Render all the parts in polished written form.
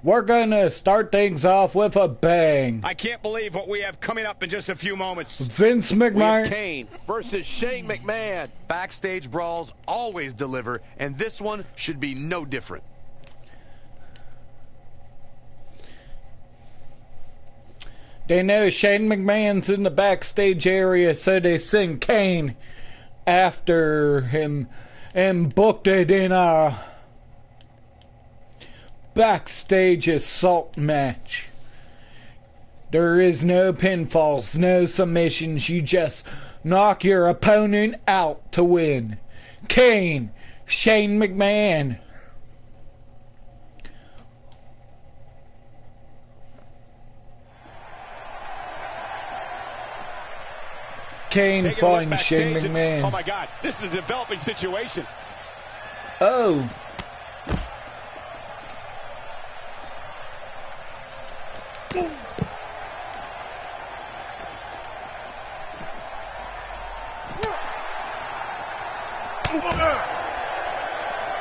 We're gonna start things off with a bang. I can't believe what we have coming up in just a few moments. Vince McMahon. We have Kane versus Shane McMahon. Backstage brawls always deliver, and this one should be no different. They know Shane McMahon's in the backstage area, so they send Kane after him and booked it in a backstage assault match. There is no pinfalls, no submissions. You just knock your opponent out to win. Kane, Shane McMahon. Kane finds Shane McMahon. Oh my God, this is a developing situation. Oh.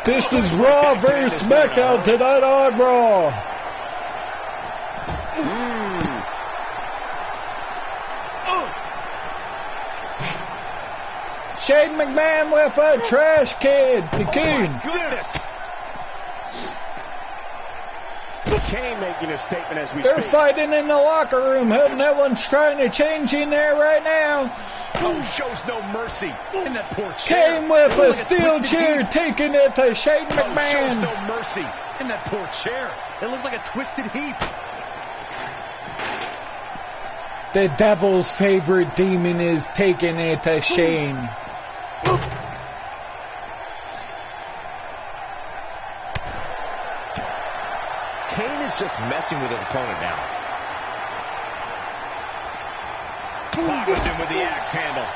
This is Raw vs. SmackDown tonight on Raw. Shane McMahon with a trash can to Kane. Kane making a statement as we They're speak. fighting in the locker room. Hope no one's trying to change in there right now. Oh, shows no mercy in that poor chair. Kane with a steel chair taking it to Shane Shows McMahon. no mercy in that poor chair. It looks like a twisted heap. The devil's favorite demon is taking it to Shane. Kane is just messing with his opponent now. Clobbers him with the axe handle.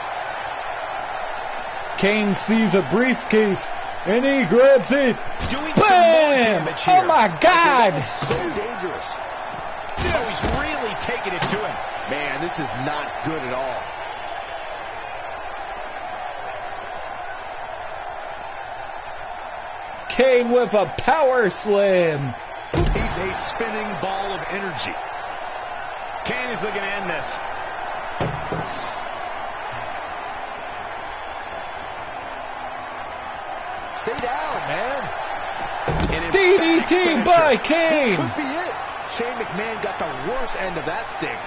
Kane sees a briefcase and he grabs it. Doing Bam! some more damage here. Oh my God! So dangerous. Oh, he's really taking it to him. Man, this is not good at all. Kane with a power slam. He's a spinning ball of energy. Kane is looking to end this. Stay down, man. DDT by Kane. This could be it. Shane McMahon got the worst end of that stick.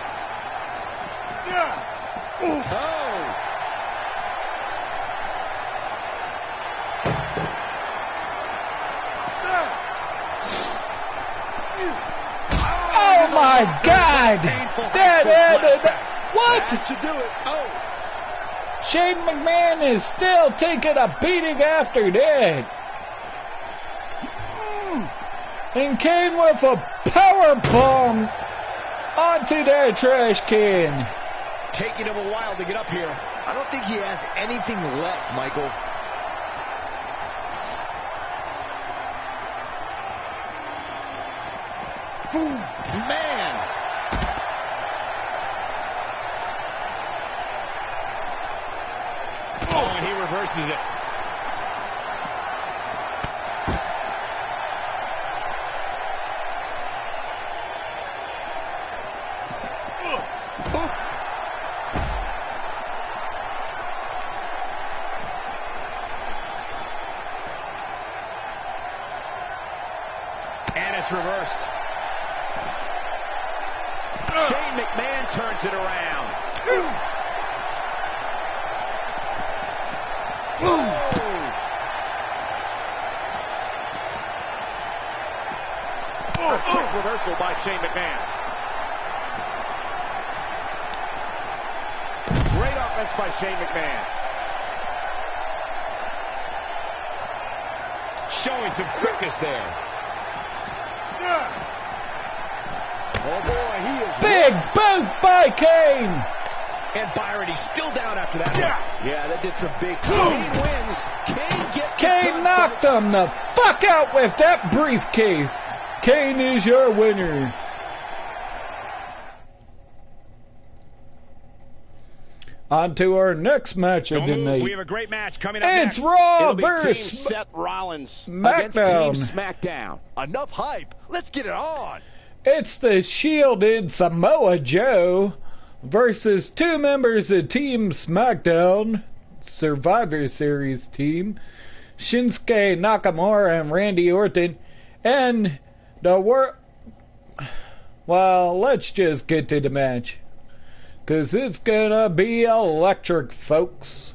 Oh. Oh my God! What? That should do it. Oh. Shane McMahon is still taking a beating after that. And Kane with a power bomb onto that trash can. Taking him a while to get up here. I don't think he has anything left, Michael. Man. Oh, and he reverses it. And it's reversed. Shane McMahon turns it around. A quick reversal by Shane McMahon. Great offense by Shane McMahon. Showing some quickness there. Oh boy, he is Big boot by Kane. And Byron, he's still down after that. Yeah, that did some big. Kane wins. Kane gets Kane knocked him the fuck out with that briefcase. Kane is your winner. On to our next match of the night. We have a great match coming up It's next. Raw It'll be versus Team Seth Rollins SmackDown. against Team SmackDown. Enough hype. Let's get it on. It's the shielded Samoa Joe versus two members of Team SmackDown Survivor Series team, Shinsuke Nakamura and Randy Orton, and well, let's just get to the match, 'cause it's gonna be electric, folks.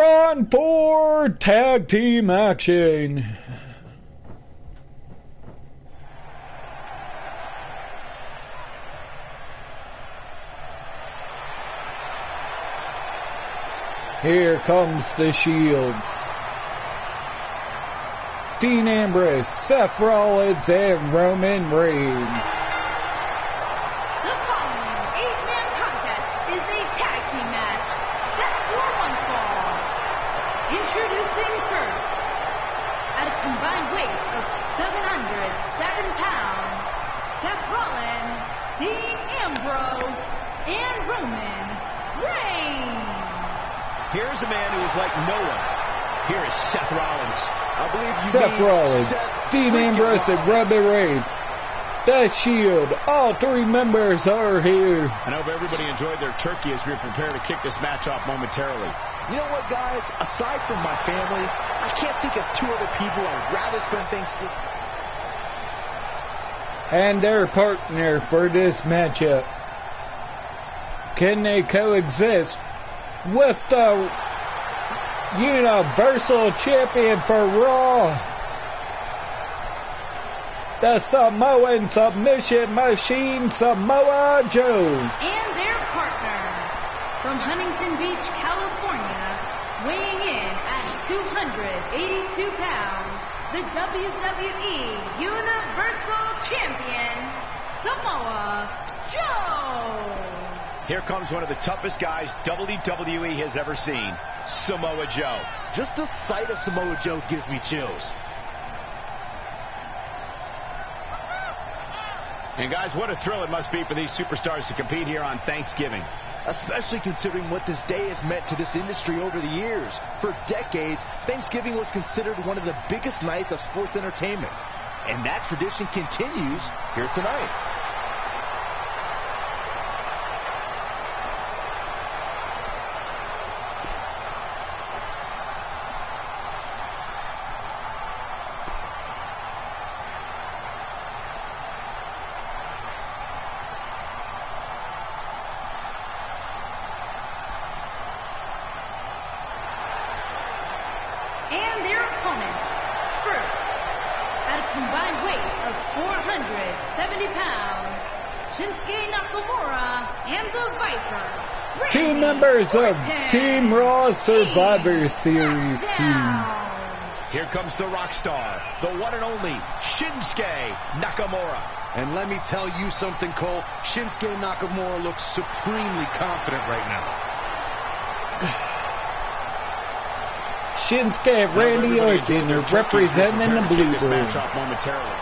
4-on-4 tag team action. Here comes the Shields. Dean Ambrose, Seth Rollins, and Roman Reigns. The following 8-man contest is a tag team match set for one fall. Introducing first, at a combined weight of 707 pounds, Seth Rollins, Dean Ambrose, and Roman Reigns. Here's a man who is like no one. Here is Seth Rollins. I believe you Seth mean Rollins, Seth Dean Ambrose, and Roman Reigns. The Shield, all three members are here. I hope everybody enjoyed their turkey as we prepare to kick this match off momentarily. You know what, guys? Aside from my family, I can't think of two other people I would rather spend Thanksgiving. And their partner for this matchup. Can they coexist with the Universal Champion for Raw, the Samoan Submission Machine, Samoa Joe? And their partner, from Huntington Beach, California, weighing in at 282 pounds, the WWE Universal Champion, Samoa Joe. Here comes one of the toughest guys WWE has ever seen, Samoa Joe. Just the sight of Samoa Joe gives me chills. And guys, what a thrill it must be for these superstars to compete here on Thanksgiving. Especially considering what this day has meant to this industry over the years. For decades, Thanksgiving was considered one of the biggest nights of sports entertainment. And that tradition continues here tonight. And their opponents, first, at a combined weight of 470 pounds, Shinsuke Nakamura and the Viper, Two Randy members of Orton. Team Raw Survivor Series team. Here comes the rock star, the one and only Shinsuke Nakamura. And let me tell you something, Cole. Shinsuke Nakamura looks supremely confident right now. Shinsuke and Randy Orton are representing the Blue This match Bird. off momentarily.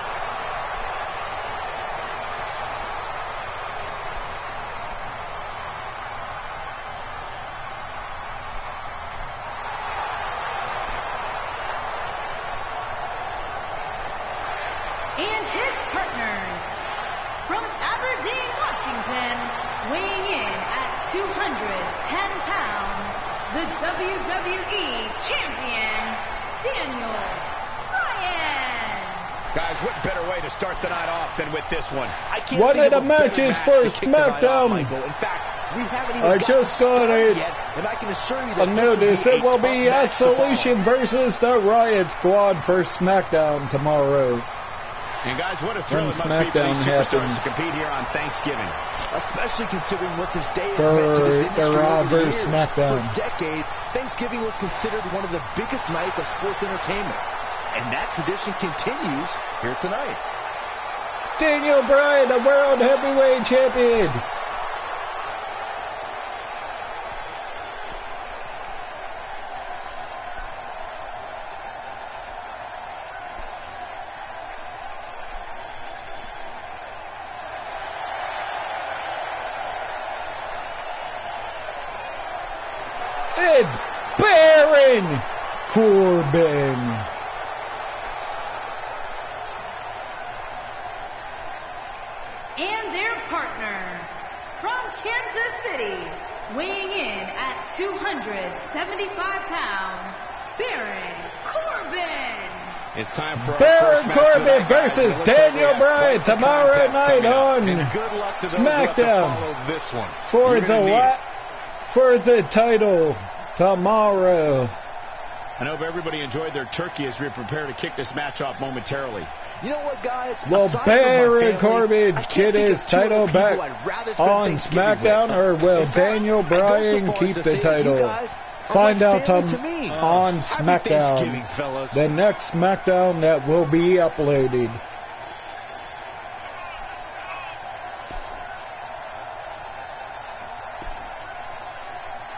And his partners, from Aberdeen, Washington, weighing in at 210 pounds, the WWE Champion, Daniel Bryan. Guys, what better way to start the night off than with this one? I can't One think of the a better matches match for to kick the night off, SmackDown. Michael. In fact, we haven't even I gotten just got started a- yet, and I can assure you A that notice, this will it will a be tough match to follow. Absolution versus the Riot Squad for SmackDown tomorrow. And guys, what a thrill When it must be for SmackDown these superstars happens. to compete here on Thanksgiving. Especially considering what this day has For meant to this the industry Raw over the versus years. SmackDown. For decades, Thanksgiving was considered one of the biggest nights of sports entertainment. And that tradition continues here tonight. Daniel Bryan, the World Heavyweight Champion. It's Baron Corbin. And their partner from Kansas City, weighing in at 275 pounds, Baron Corbin. It's time for Baron Corbin versus Daniel Bryan tomorrow night on SmackDown for the title tomorrow. I hope everybody enjoyed their turkey as we prepare to kick this match off momentarily. You know what, guys? Will Baron Corbin get his title back on SmackDown, or will Daniel Bryan keep the title? Find out on SmackDown, the next SmackDown that will be uploaded.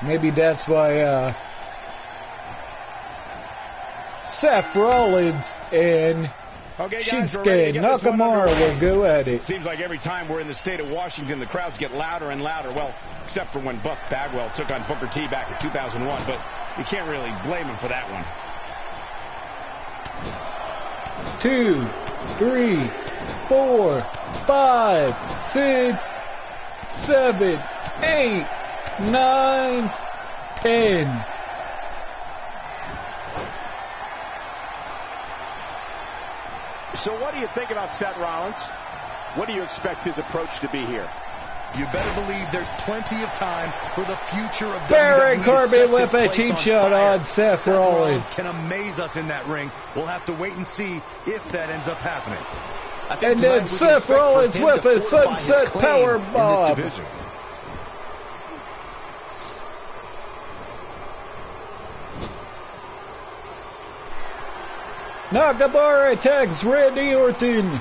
Maybe that's why Seth Rollins and Shinsuke Nakamura will go at it. Seems like every time we're in the state of Washington, the crowds get louder and louder. Well, except for when Buck Bagwell took on Booker T back in 2001, but you can't really blame him for that one. 2, 3, 4, 5, 6, 7, 8, 9, 10. So what do you think about Seth Rollins? What do you expect his approach to be here? You better believe there's plenty of time for the future of Baron WWE Corbin with a cheap shot on Seth Rollins. Can amaze us in that ring. We'll have to wait and see if that ends up happening. And then Seth Rollins with a sunset power bomb. Nakamura attacks Randy Orton.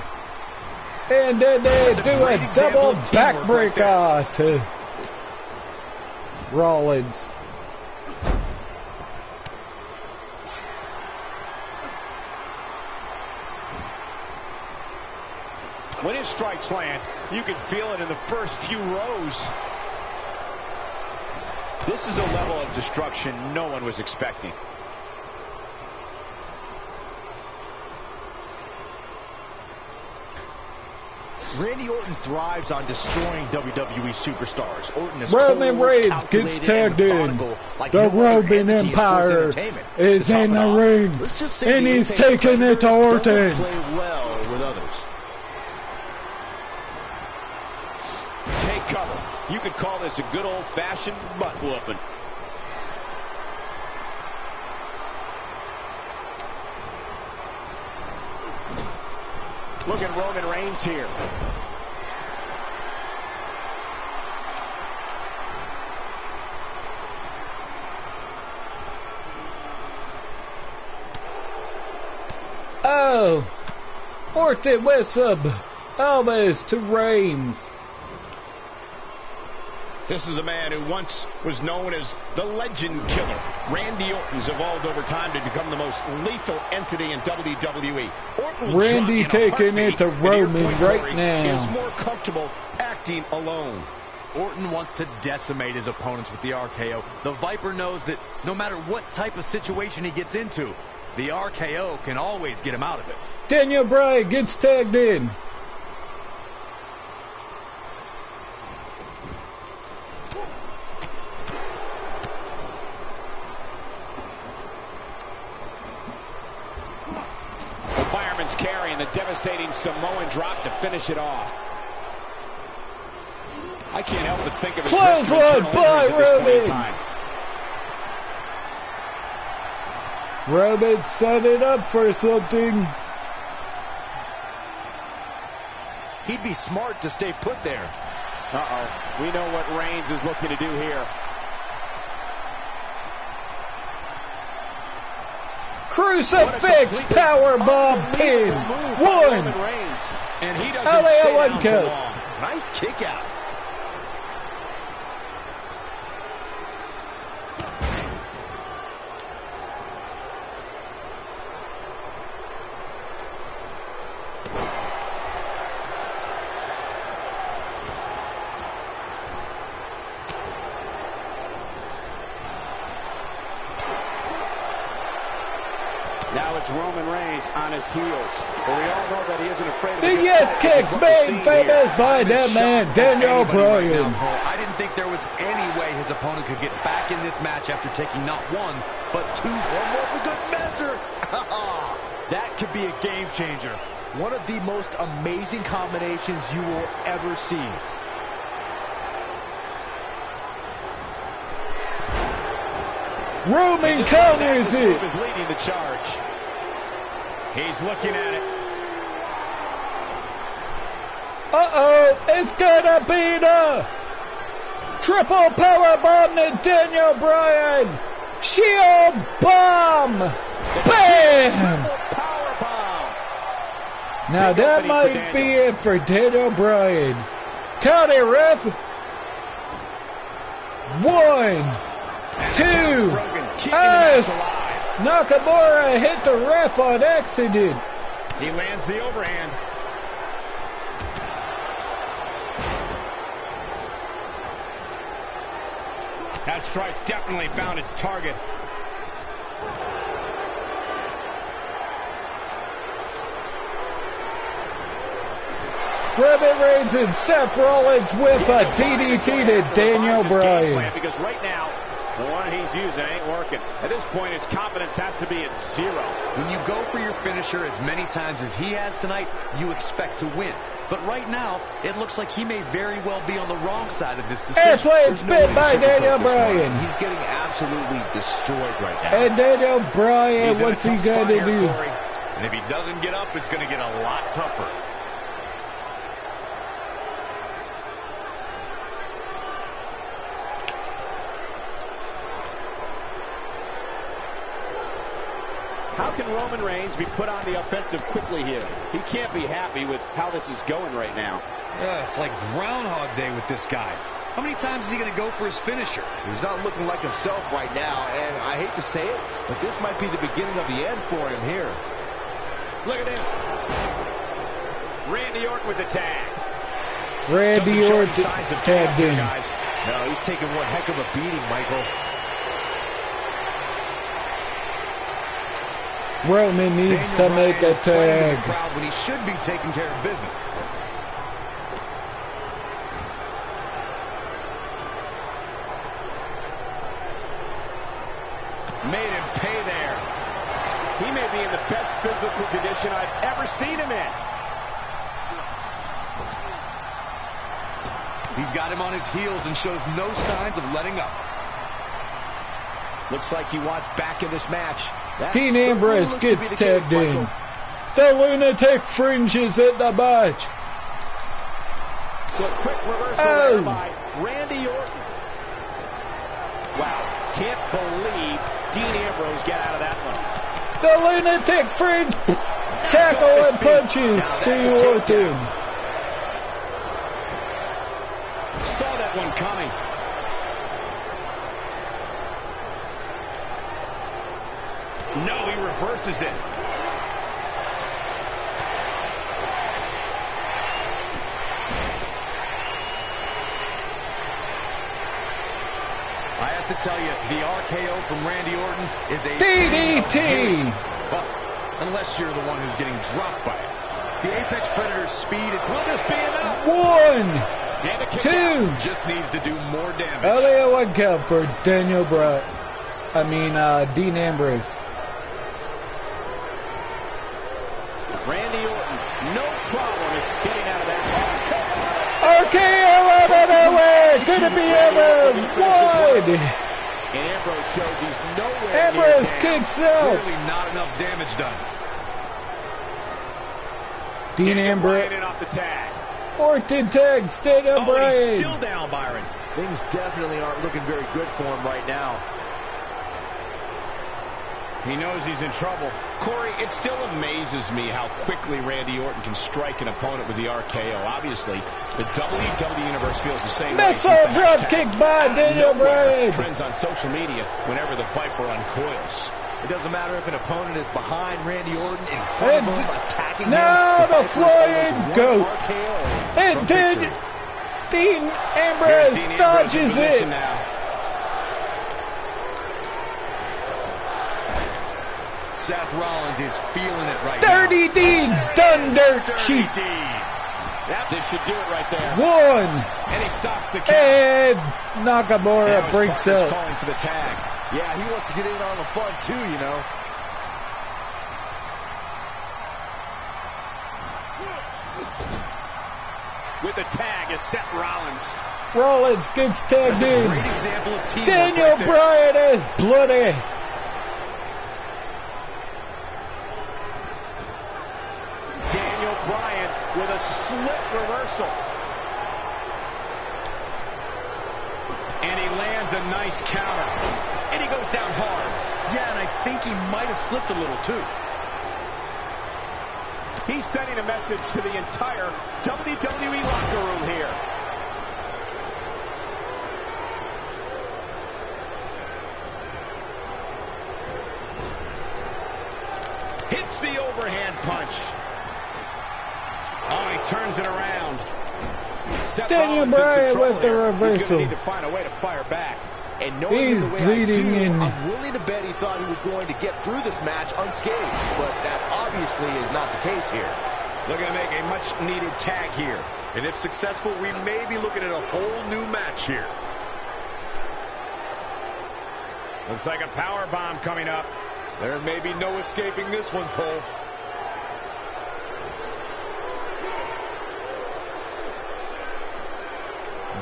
And then they do a double backbreaker to Rollins. When his strikes land, you can feel it in the first few rows. This is a level of destruction no one was expecting. Randy Orton thrives on destroying WWE superstars. Orton is Roman Reigns gets tagged in. The Roman Empire is in the ring, and he's taking it to Orton. Play well with others. Take cover. You could call this a good old-fashioned butt whooping. Look at Roman Reigns here. Oh, Orton with some elbows to Reigns. This is a man who once was known as the Legend Killer. Randy Orton's evolved over time to become the most lethal entity in WWE. Orton Randy taking it to Roman right now. Is now. more comfortable acting alone. Orton wants to decimate his opponents with the RKO. The Viper knows that no matter what type of situation he gets into, the RKO can always get him out of it. Daniel Bryan gets tagged in. Carry and the devastating Samoan drop to finish it off. I can't help but think of his close one by Roman. Roman set it up for something. He'd be smart to stay put there. Uh-oh. We know what Reigns is looking to do here. Crucifix powerbomb pin. One. And he doesn't stay down for long. Nice kick out. Now it's Roman Reigns on his heels. But we all know that he isn't afraid of The yes kicks made famous by that man, Daniel Bryan. I didn't think there was any way his opponent could get back in this match after taking not one, but two. One more for good measure. That could be a game changer. One of the most amazing combinations you will ever see. Roman counters it. Is leading the charge. He's looking at it. Uh-oh, it's gonna be the triple power bomb to Daniel Bryan. Shield bomb. Bam! Power bomb. Now that might be it for Daniel Bryan. Count it, ref. 1, 2, as Nakamura hit the ref on accident. He lands the overhand. That strike definitely found its target. Roman Reigns and Seth Rollins with a DDT to Daniel Bryan. Because right now, the one he's using ain't working. At this point, his confidence has to be at 0. When you go for your finisher as many times as he has tonight, you expect to win. But right now, it looks like he may very well be on the wrong side of this decision. Airplane spin by Daniel Bryan. He's getting absolutely destroyed right now. And Daniel Bryan, what's he going to do? And if he doesn't get up, it's going to get a lot tougher. How can Roman Reigns be put on the offensive quickly here? He can't be happy with how this is going right now. It's like Groundhog Day with this guy. How many times is he going to go for his finisher? He's not looking like himself right now, and I hate to say it, but this might be the beginning of the end for him here. Look at this. Randy Orton with the tag. Randy Orton tagged in. No, he's taking one heck of a beating, Michael. Roman needs to make a tag. When he should be taking care of business. Made him pay there. He may be in the best physical condition I've ever seen him in. He's got him on his heels and shows no signs of letting up. Looks like he wants back in this match. Dean Ambrose gets tagged in. The lunatic fringes in the match. So quick reversal there by Randy Orton. Wow, can't believe Dean Ambrose got out of that one. The lunatic fringe tackle and punches to Orton. Saw that one coming. No, he reverses it. I have to tell you, the RKO from Randy Orton is a DDT. Well, unless you're the one who's getting dropped by it. The Apex Predator's speed, will this be enough? 1, 2. Just needs to do more damage. Only one count for Daniel Bryan. Dean Ambrose. Randy Orton, no problem in getting out of that. RKO out of nowhere. Gonna be over. 1. And Ambrose shows he's nowhere Ambrose near kicks out. Clearly not enough damage done. Dean Ambrose. in off the tag. Orton tags Daniel Bryan. He's still down, Byron. Things definitely aren't looking very good for him right now. He knows he's in trouble. Corey, it still amazes me how quickly Randy Orton can strike an opponent with the RKO. Obviously, the WWE Universe feels the same way. Missile drop kick by Daniel Bryan. Trends on social media whenever the Viper uncoils. It doesn't matter if an opponent is behind Randy Orton, in front of him, attacking him. Now the flying goat. And Dean Ambrose dodges it. Seth Rollins is feeling it right Dirty now. deeds done dirt cheap. This should do it right there. 1. And he stops the count. And Nakamura Now breaks his partner's up. calling for the tag. Yeah, he wants to get in on the fun too, you know. With the tag is Seth Rollins. Rollins gets tagged in. Great example of teamwork Daniel right there. Bryan is bloody. Daniel Bryan with a slip reversal. And he lands a nice counter. And he goes down hard. Yeah, and I think he might have slipped a little too. He's sending a message to the entire WWE locker room here. Hits the overhand punch. Oh, he turns it around. Seth Daniel Rollins in Bryan some trouble with the here. reversal. He's going to need to find a way to fire back. And knowing He's the way bleeding I do, in. I'm willing to bet he thought he was going to get through this match unscathed, but that obviously is not the case here. Looking to make a much-needed tag here. And if successful, we may be looking at a whole new match here. Looks like a power bomb coming up. There may be no escaping this one, Cole.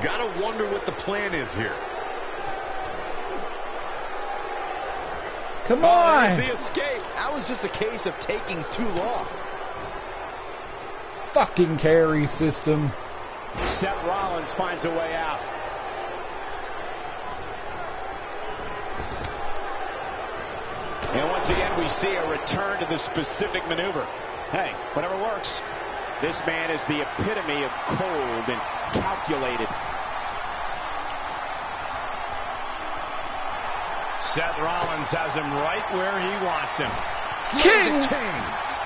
Gotta wonder what the plan is here. Come There's on. the escape. That was just a case of taking too long. Fucking carry system. Seth Rollins finds a way out. And once again, we see a return to the specific maneuver. Hey, whatever works. This man is the epitome of cold and calculated. Seth Rollins has him right where he wants him. King. King.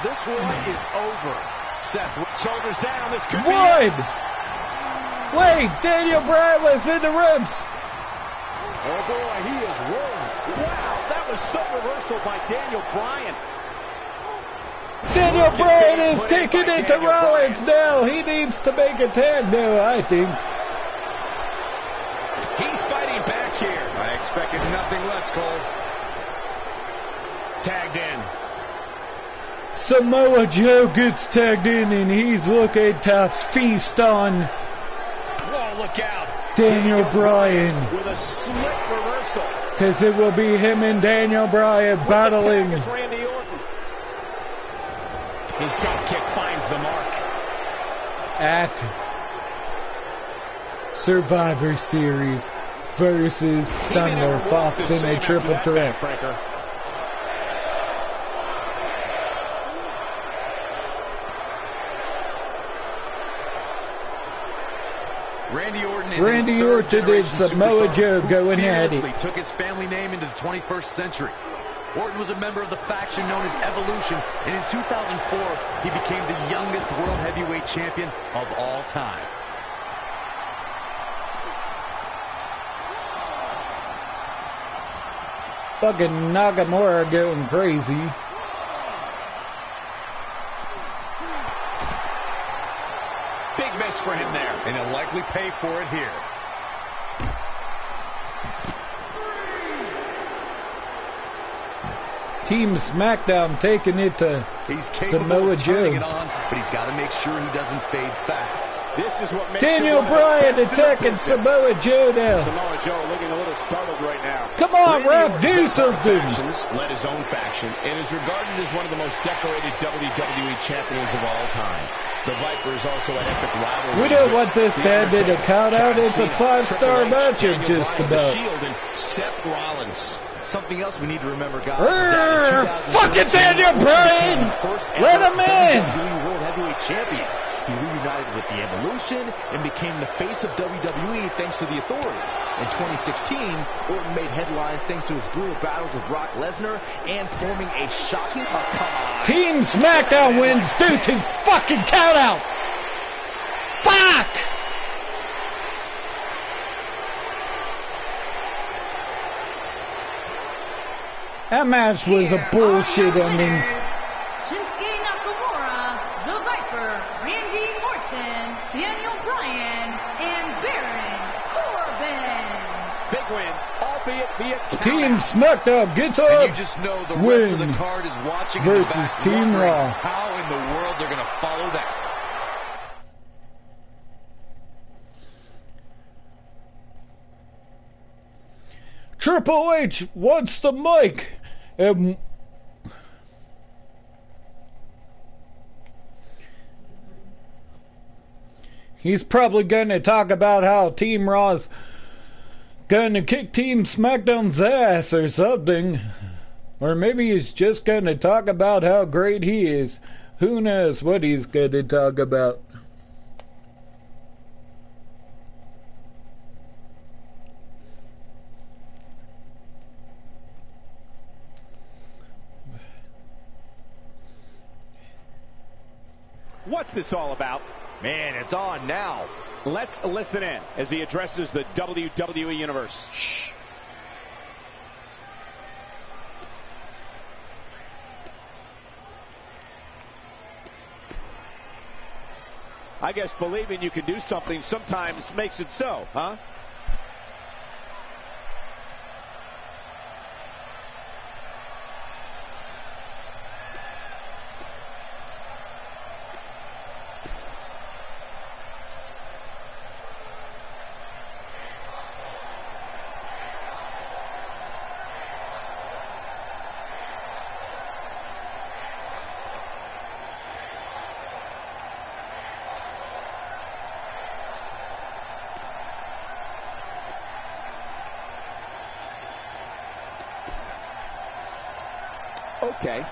This one is over. Seth, Shoulders down. This could be Wood. it. Wait, Daniel Bryan was in the ropes. oh boy, he is rolling. Wow, that was some reversal by Daniel Bryan. Daniel Work is Bryan being is put in taking by it to Daniel Rollins Bryan. now. He needs to make a tag now, I think. He's fighting back here. I expected nothing less, Cole. Tagged in. Samoa Joe gets tagged in and he's looking to feast on Whoa, look out. Daniel Bryan. With a slip reversal. Because it will be him and Daniel Bryan battling. With the tag is Randy Orton. His drop kick finds the mark. At Survivor Series versus He may Thunder never walk Fox the in same a after triple that threat. backbreaker. Randy Orton and Samoa Joe going at it. Took his family name into the 21st century. Orton was a member of the faction known as Evolution, and in 2004, he became the youngest World Heavyweight Champion of all time. Fucking Nakamura going crazy. Big miss for him there. And he'll likely pay for it here. Team SmackDown taking it to He's capable Samoa of turning Joe. it on, but he's got to make sure he doesn't fade fast. This is what makes Daniel him one of the Bryan best in the attacking business. Samoa Joe now. Samoa Joe looking a little startled right now. Come on, Randy Ref, Orton do led something. factions, led his own faction, and is regarded as one of the most decorated WWE champions of all time. The Viper is also an epic rivalry. We don't want this to end in a count-out. It's a 5-star matchup just The about. Shield and Seth Rollins. Something else we need to remember, guys, is that in 2013, Fucking Daniel Bryan! he became the first Let ever him in! WWE World Heavyweight Champion. He reunited with the Evolution and became the face of WWE thanks to the Authority. In 2016, Orton made headlines thanks to his brutal battles with Brock Lesnar and forming a shocking... Oh, come on. Team SmackDown wins due to fucking countouts. Fuck! That match was a bullshit ending. Shinsuke Nakamura, The Viper, Randy Orton, Daniel Bryan, and Baron Corbin. Big win, albeit via count. Team SmackDown gets And up. you just know the rest Win of the card is watching in the versus back, Team wondering Raw. how in the world they're going to follow that. Triple H wants the mic. He's probably going to talk about how Team Raw's going to kick Team SmackDown's ass or something. Or maybe he's just going to talk about how great he is. Who knows what he's going to talk about. What's this all about? Man, it's on now. Let's listen in as he addresses the WWE Universe. Shh. I guess believing you can do something sometimes makes it so, huh? Okay.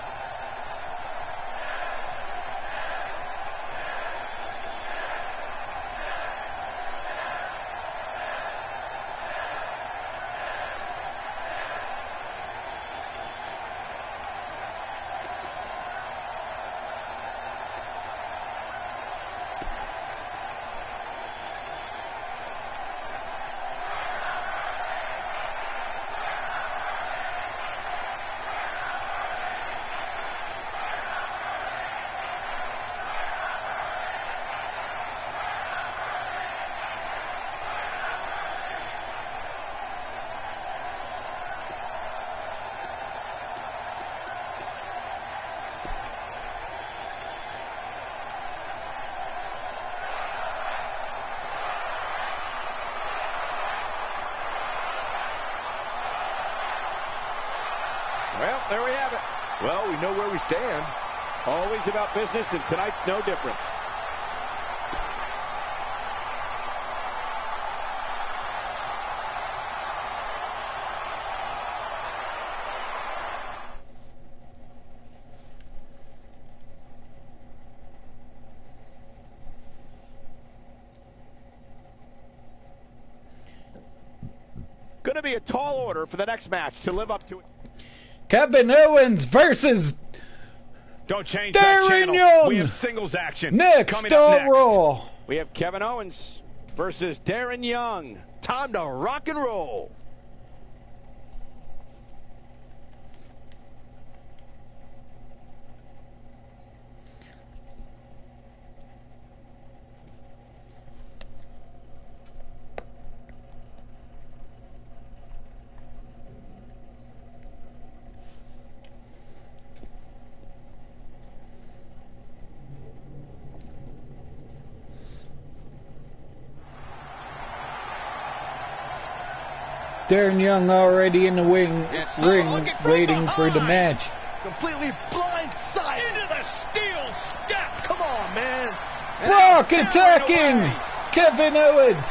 Well, there we have it. Well, we know where we stand. Always about business, and tonight's no different. Going to be a tall order for the next match to live up to it. Kevin Owens versus Don't change Darren that channel. Young. We have singles action. next Coming up on next. Raw. We have Kevin Owens versus Darren Young. Time to rock and roll. Darren Young already in the ring, Looking from waiting for the behind. match. Completely blindsided. Into the steel step. Come on, man. Brock attacking Kevin Owens.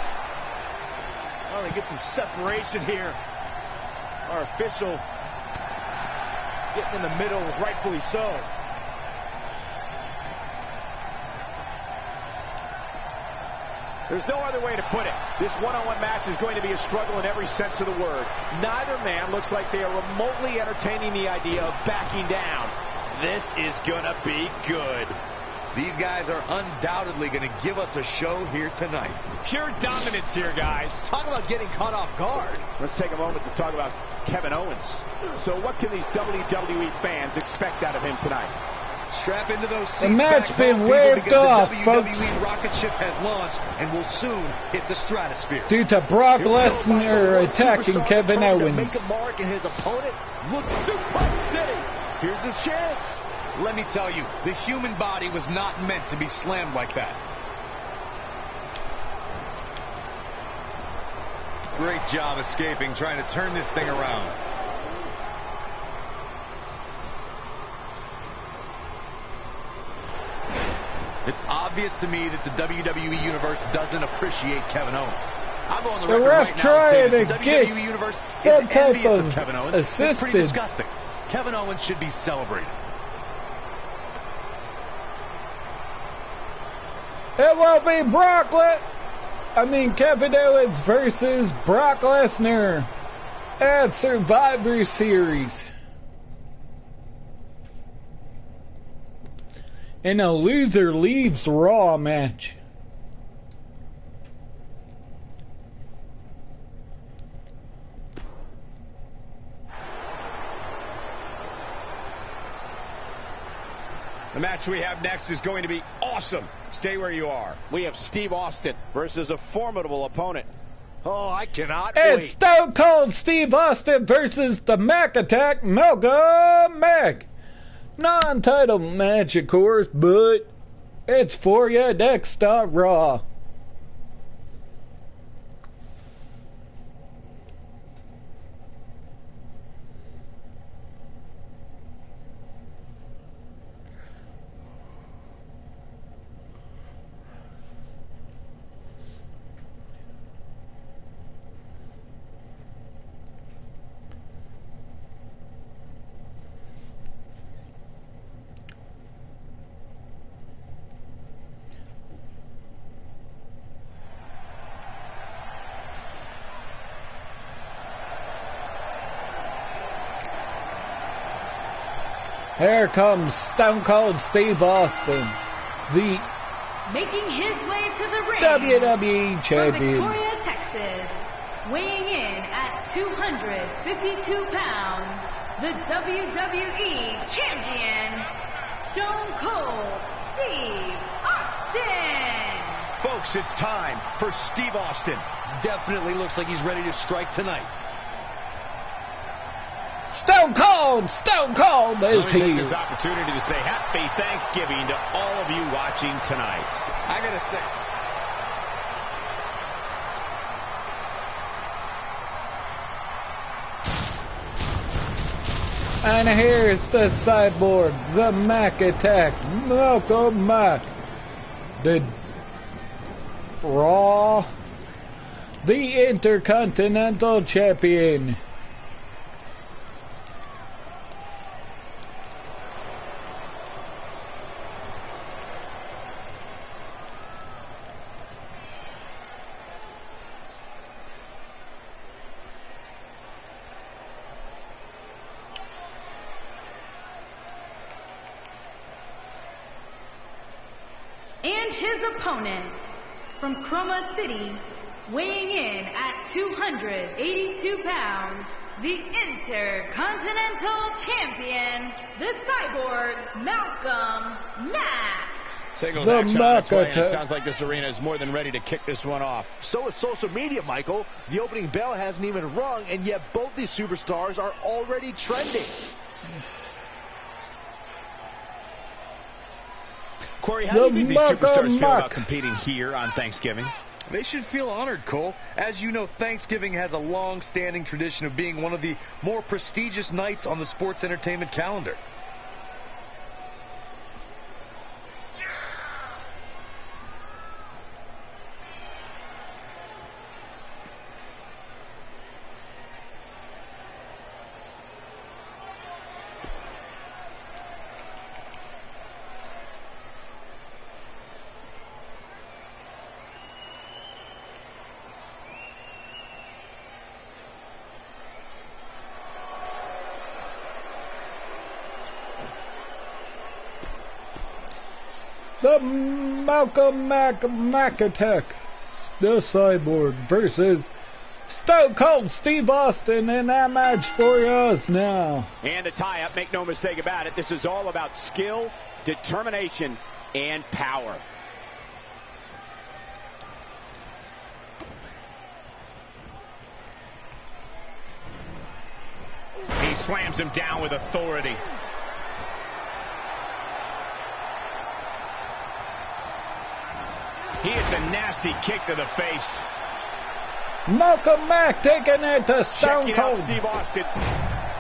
Well, they get some separation here. Our official getting in the middle, rightfully so. There's no other way to put it. This one-on-one match is going to be a struggle in every sense of the word. Neither man looks like they are remotely entertaining the idea of backing down. This is going to be good. These guys are undoubtedly going to give us a show here tonight. Pure dominance here, guys. Talk about getting caught off guard. Let's take a moment to talk about Kevin Owens. So what can these WWE fans expect out of him tonight? Strap into those seats. The match back been home, waved because off, the folks. WWE rocket ship has launched and will soon hit the stratosphere. Due to Brock Here we go, Michael. Lesnar One attacking superstar Kevin trying to Owens. make a mark, and his opponent look Suplex City. Here's his chance. Let me tell you, the human body was not meant to be slammed like that. Great job escaping, trying to turn this thing around. It's obvious to me that the WWE Universe doesn't appreciate Kevin Owens. I'll go on the record ref right now and say trying that to the get WWE Universe is some type envious of of Kevin Owens. It's pretty assistance. disgusting. Kevin Owens should be celebrated. It will be Kevin Owens versus Brock Lesnar at Survivor Series. And a loser leaves Raw match. The match we have next is going to be awesome. Stay where you are. We have Steve Austin versus a formidable opponent. Oh, I cannot It's wait. Stone Cold Steve Austin versus the Mac Attack Malcolm Mac. Non-title match, of course, but it's for you next on Raw. Here comes Stone Cold Steve Austin, the Making his way to the ring WWE from Champion. Victoria, Texas, weighing in at 252 pounds, the WWE Champion, Stone Cold Steve Austin. Folks, it's time for Steve Austin. Definitely looks like he's ready to strike tonight. Stone Cold is Let me take here. this opportunity to say happy Thanksgiving to all of you watching tonight. I gotta say, And here's the cyborg, the Mac Attack, Malcolm Mac, the Raw, the Intercontinental Champion. And his opponent, from Chroma City, weighing in at 282 pounds, the Intercontinental Champion, the Cyborg, Malcolm Mac. Singles The action on its way, and Mac it sounds like this arena is more than ready to kick this one off. so is social media, Michael. The opening bell hasn't even rung, and yet both these superstars are already trending. Corey, how do you think these superstars feel Mac. about competing here on Thanksgiving? They should feel honored, Cole. As you know, Thanksgiving has a long-standing tradition of being one of the more prestigious nights on the sports entertainment calendar. The Malcolm McAtech, the Cyborg versus Stone Cold Steve Austin in that match for us now. And a tie-up, make no mistake about it. This is all about skill, determination, and power. He slams him down with authority. He hits a nasty kick to the face. Malcolm Mack taking it to Stone Cold. Steve Austin.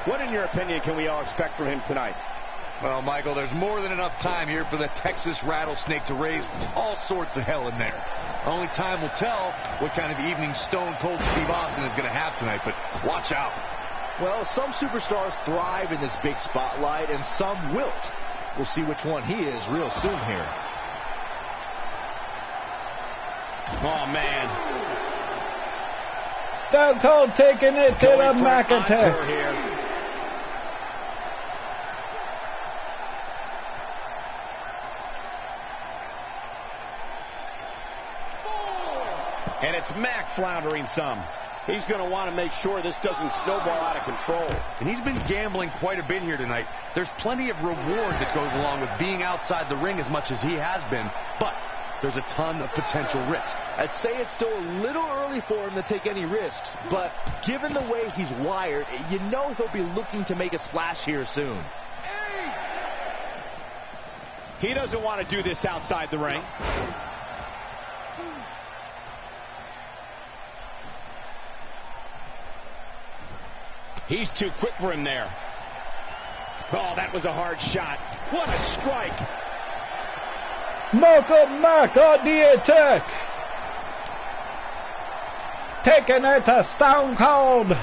What, in your opinion, can we all expect from him tonight? Well, Michael, there's more than enough time here for the Texas Rattlesnake to raise all sorts of hell in there. Only time will tell what kind of evening Stone Cold Steve Austin is going to have tonight, but watch out. Well, some superstars thrive in this big spotlight, and some wilt. We'll see which one he is real soon here. Oh, man. Stone Cold taking it to the McAtech. Here. And it's Mac floundering some. He's going to want to make sure this doesn't snowball out of control. And he's been gambling quite a bit here tonight. There's plenty of reward that goes along with being outside the ring as much as he has been, but there's a ton of potential risk. I'd say it's still a little early for him to take any risks, but given the way he's wired, you know he'll be looking to make a splash here soon. He doesn't want to do this outside the ring. He's too quick for him there. Oh, that was a hard shot. What a strike. Malcolm Mack on the attack. Taking it to Stone Cold.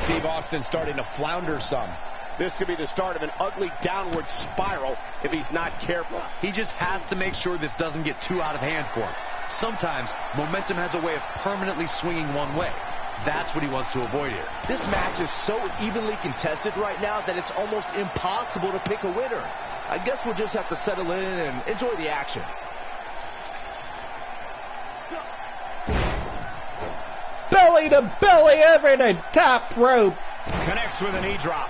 Steve Austin starting to flounder some. This could be the start of an ugly downward spiral if he's not careful. He just has to make sure this doesn't get too out of hand for him. Sometimes momentum has a way of permanently swinging one way. That's what he wants to avoid here. This match is so evenly contested right now that it's almost impossible to pick a winner. I guess we'll just have to settle in and enjoy the action. Belly to belly over the top rope. Connects with a knee drop.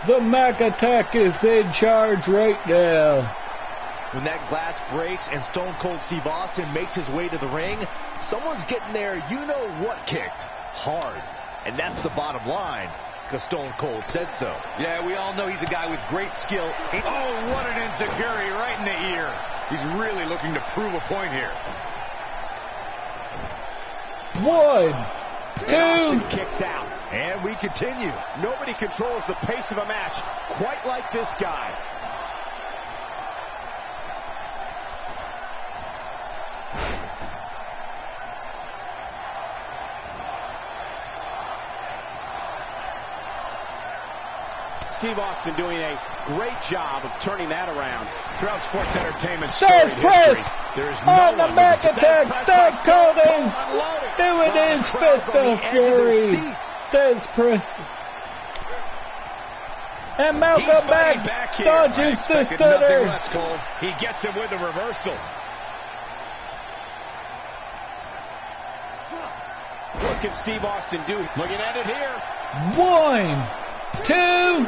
The McAtech is in charge right now. When that glass breaks and Stone Cold Steve Austin makes his way to the ring, someone's getting there, you know what, kicked hard. And that's the bottom line, because Stone Cold said so. Yeah, we all know he's a guy with great skill. Oh, what an insecurity right in the ear. He's really looking to prove a point here. 1, 2. Austin kicks out. And we continue. Nobody controls the pace of a match quite like this guy. Steve Austin doing a great job of turning that around. Throughout sports entertainment, Says press there is on no the McAtech. Stone Cold is doing his fist of fury. Says press. And Malcolm Mack dodges the stunner. He gets him with a reversal. What can Steve Austin do? Looking at it here. 1, 2.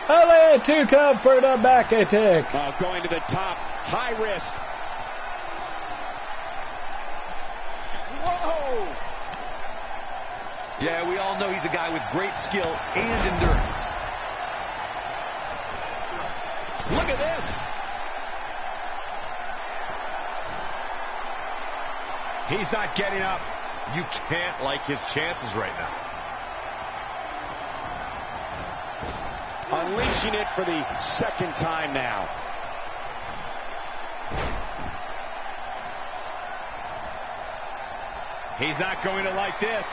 Only 2 come for the McAtech. Oh, going to the top. High risk. Whoa! Yeah, we all know he's a guy with great skill and endurance. Look at this. He's not getting up. You can't like his chances right now. Unleashing it for the second time now. He's not going to like this.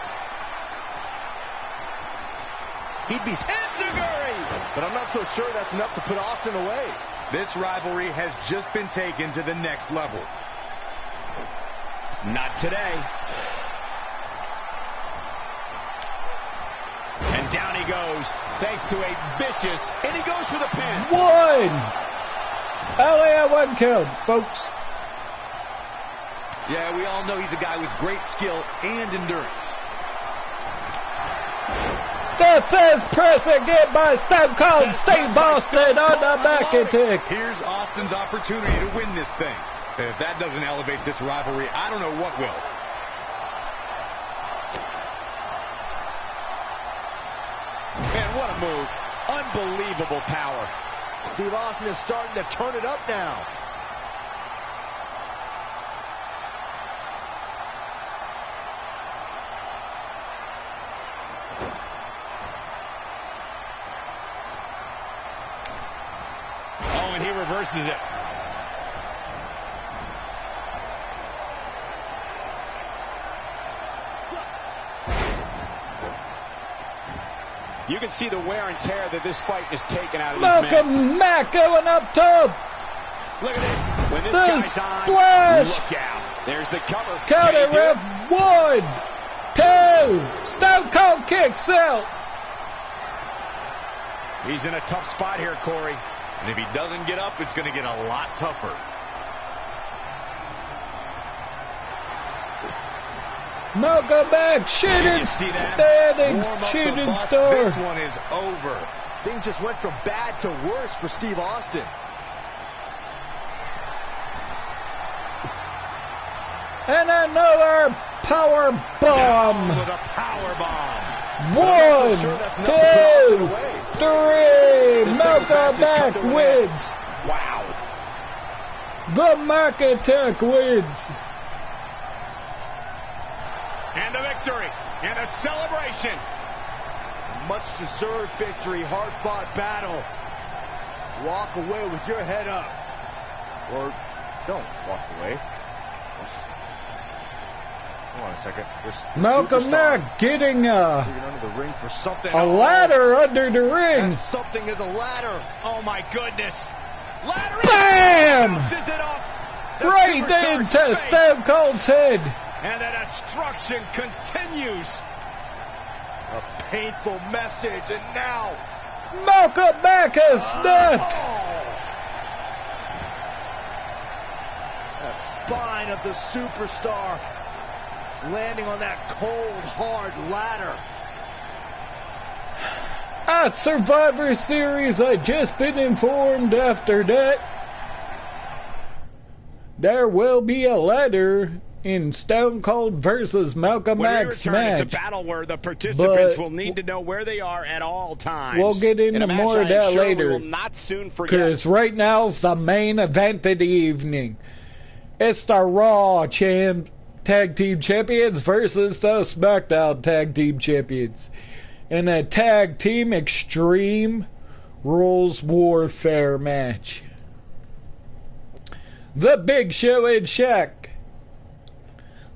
He'd be Enziguri, but I'm not so sure that's enough to put Austin away. This rivalry has just been taken to the next level. Not today. And down he goes, thanks to a vicious, and he goes for the pin. One! Only had one count, folks. Yeah, we all know he's a guy with great skill and endurance. Death is press again by Stone Cold Steve Austin on the back attack. Here's Austin's opportunity to win this thing. If that doesn't elevate this rivalry, I don't know what will. Man, what a move. Unbelievable power. Steve Austin is starting to turn it up now. Oh, and he reverses it. You can see the wear and tear that this fight has taken out of this man. Malcolm Mack going up top. Look at this. When this The guy's splash. on, look out. There's the cover. Counter Can he do ref. it? 1, 2. Stone Cold kicks out. He's in a tough spot here, Corey. And if he doesn't get up, it's going to get a lot tougher. Malcolm Mack shooting standing shooting star. This one is over. Things just went from bad to worse for Steve Austin. And another power bomb. With a power bomb. 1, Sure that's 2, enough 3. This Malcolm match has Mack come to an wins. Wow. The Mack attack wins. And the victory. And a celebration. Much deserved victory, hard-fought battle. Walk away with your head up. Or don't walk away. Hold on a second. Malcolm Mack getting under the ring for something. a ladder under the ring. That something is a ladder. Oh, my goodness. Ladder. Bam! Bounces it off the Right superstar's into face. Stone Cold's head. And the destruction continues. A painful message, and now Malcolm Mack has snapped. that spine of the superstar landing on that cold, hard ladder. At Survivor Series, I just been informed after that there will be a ladder in Stone Cold versus Malcolm Mack's match. It's a battle where the participants will need to know where they are at all times. We'll get into more of that later. We will not soon forget. Because right now's the main event of the evening. It's the Raw Tag Team Champions versus the SmackDown Tag Team Champions in a Tag Team Extreme Rules Warfare match. The Big Show and Shaq.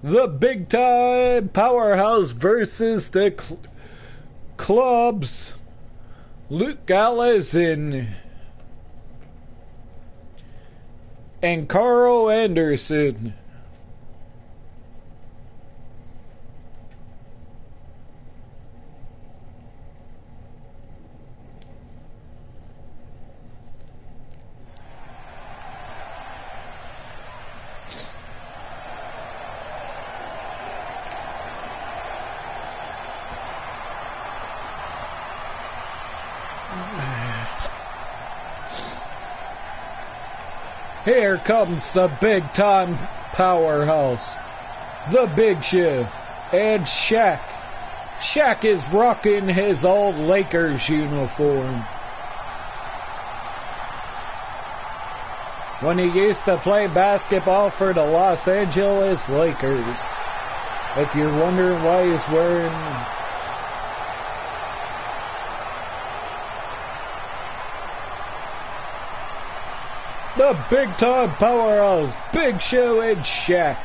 The Big Time Powerhouse versus the Clubs. Luke Gallows and Carl Anderson. Here comes the big time powerhouse, the Big Show, and Shaq. Shaq is rocking his old Lakers uniform. When he used to play basketball for the Los Angeles Lakers. If you're wondering why he's wearing the big time powerhouse, Big Show and Shaq.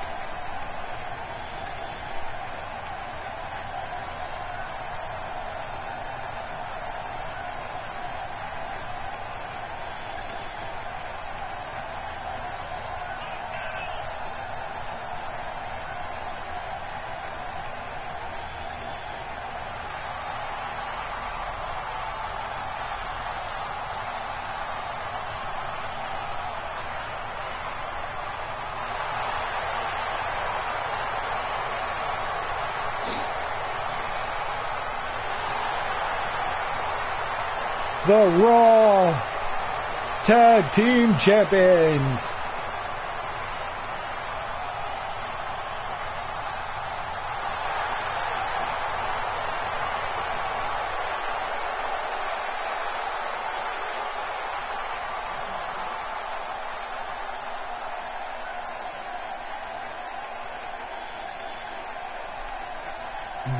the Raw Tag Team Champions.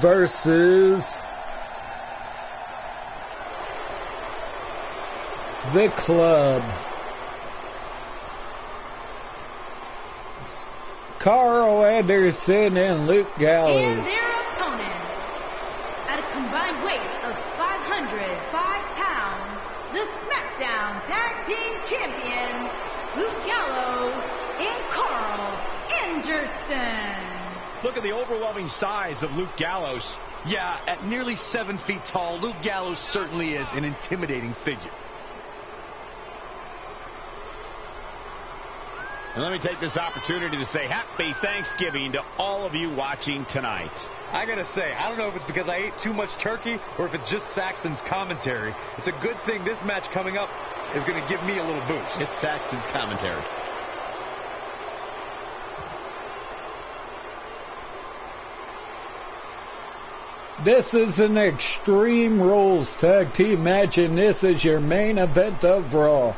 Versus the Club. Carl Anderson and Luke Gallows. And their opponents, at a combined weight of 505 pounds, the SmackDown Tag Team Champions, Luke Gallows and Carl Anderson. Look at the overwhelming size of Luke Gallows. Yeah, at nearly 7 feet tall, Luke Gallows certainly is an intimidating figure. And let me take this opportunity to say happy Thanksgiving to all of you watching tonight. I gotta say, I don't know if it's because I ate too much turkey or if it's just Saxton's commentary. It's a good thing this match coming up is gonna give me a little boost. It's Saxton's commentary. This is an Extreme Rules Tag Team match, and this is your main event of Raw.